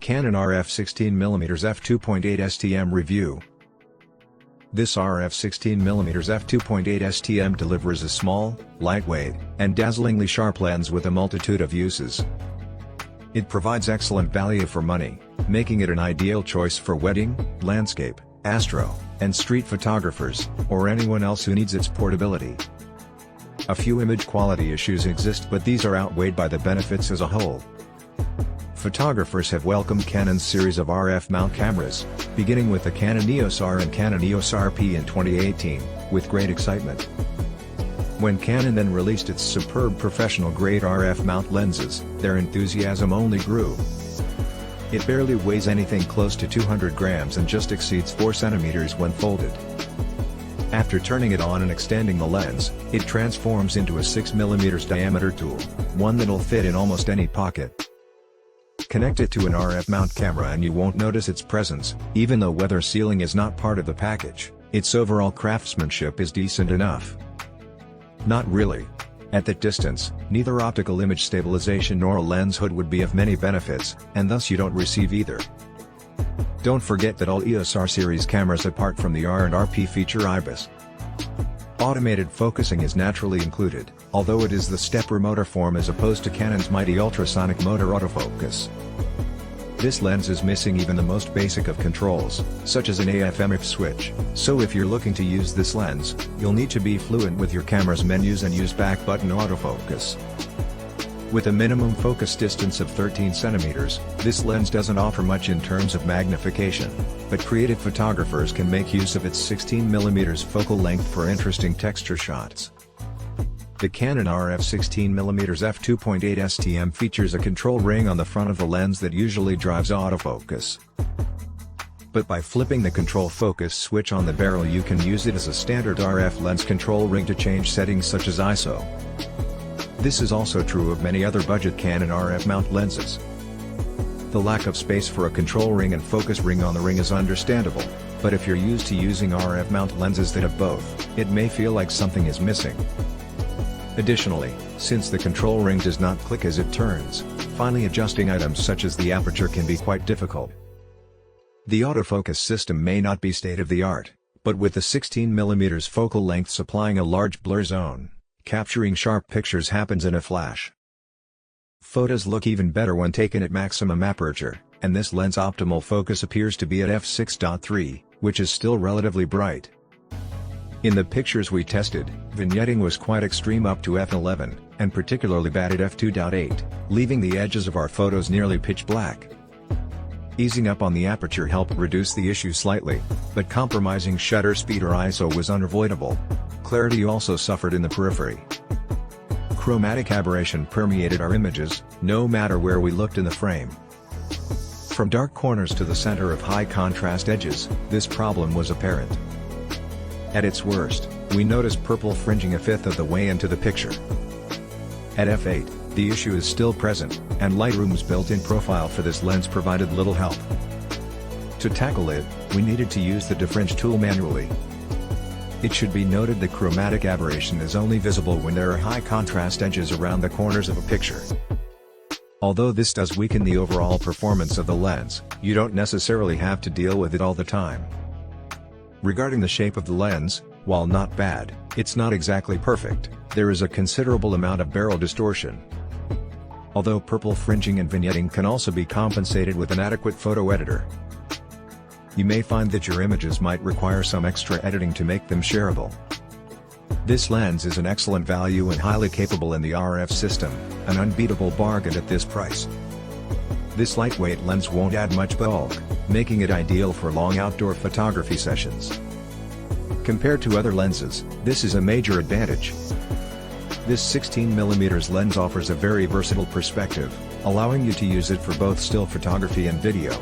Canon RF 16mm f2.8 STM review. This RF 16mm f2.8 STM delivers a small, lightweight, and dazzlingly sharp lens with a multitude of uses. It provides excellent value for money, making it an ideal choice for wedding, landscape, astro, and street photographers, or anyone else who needs its portability. A few image quality issues exist, but these are outweighed by the benefits as a whole. Photographers have welcomed Canon's series of RF mount cameras, beginning with the Canon EOS R and Canon EOS RP in 2018, with great excitement. When Canon then released its superb professional-grade RF mount lenses, their enthusiasm only grew. It barely weighs anything close to 200 grams and just exceeds 4 centimeters when folded. After turning it on and extending the lens, it transforms into a 6mm diameter tool, one that'll fit in almost any pocket. Connect it to an RF mount camera and you won't notice its presence, even though weather sealing is not part of the package. Its overall craftsmanship is decent enough. Not really. At that distance, neither optical image stabilization nor a lens hood would be of many benefits, and thus you don't receive either. Don't forget that all EOS R series cameras apart from the R and RP feature IBIS. Automated focusing is naturally included, although it is the stepper motor form as opposed to Canon's mighty ultrasonic motor autofocus. This lens is missing even the most basic of controls, such as an AF/MF switch, so if you're looking to use this lens, you'll need to be fluent with your camera's menus and use back button autofocus. With a minimum focus distance of 13 centimeters, this lens doesn't offer much in terms of magnification, but creative photographers can make use of its 16mm focal length for interesting texture shots. The Canon RF 16mm f2.8 STM features a control ring on the front of the lens that usually drives autofocus. But by flipping the control focus switch on the barrel, you can use it as a standard RF lens control ring to change settings such as ISO. This is also true of many other budget Canon RF mount lenses. The lack of space for a control ring and focus ring on the ring is understandable, but if you're used to using RF mount lenses that have both, it may feel like something is missing. Additionally, since the control ring does not click as it turns, finely adjusting items such as the aperture can be quite difficult. The autofocus system may not be state-of-the-art, but with the 16mm focal length supplying a large blur zone, capturing sharp pictures happens in a flash. Photos look even better when taken at maximum aperture, and this lens optimal focus appears to be at f6.3, which is still relatively bright. In the pictures we tested, vignetting was quite extreme up to f11, and particularly bad at f2.8, leaving the edges of our photos nearly pitch black. Easing up on the aperture helped reduce the issue slightly, but compromising shutter speed or ISO was unavoidable. Clarity also suffered in the periphery. Chromatic aberration permeated our images, no matter where we looked in the frame. From dark corners to the center of high contrast edges, this problem was apparent. At its worst, we noticed purple fringing a fifth of the way into the picture. At f8, the issue is still present, and Lightroom's built-in profile for this lens provided little help. To tackle it, we needed to use the diffringe tool manually. It should be noted that chromatic aberration is only visible when there are high contrast edges around the corners of a picture. Although this does weaken the overall performance of the lens, you don't necessarily have to deal with it all the time. Regarding the shape of the lens, while not bad, it's not exactly perfect. There is a considerable amount of barrel distortion. Although purple fringing and vignetting can also be compensated with an adequate photo editor. You may find that your images might require some extra editing to make them shareable. This lens is an excellent value and highly capable in the RF system, an unbeatable bargain at this price. This lightweight lens won't add much bulk, making it ideal for long outdoor photography sessions. Compared to other lenses, this is a major advantage. This 16mm lens offers a very versatile perspective, allowing you to use it for both still photography and video.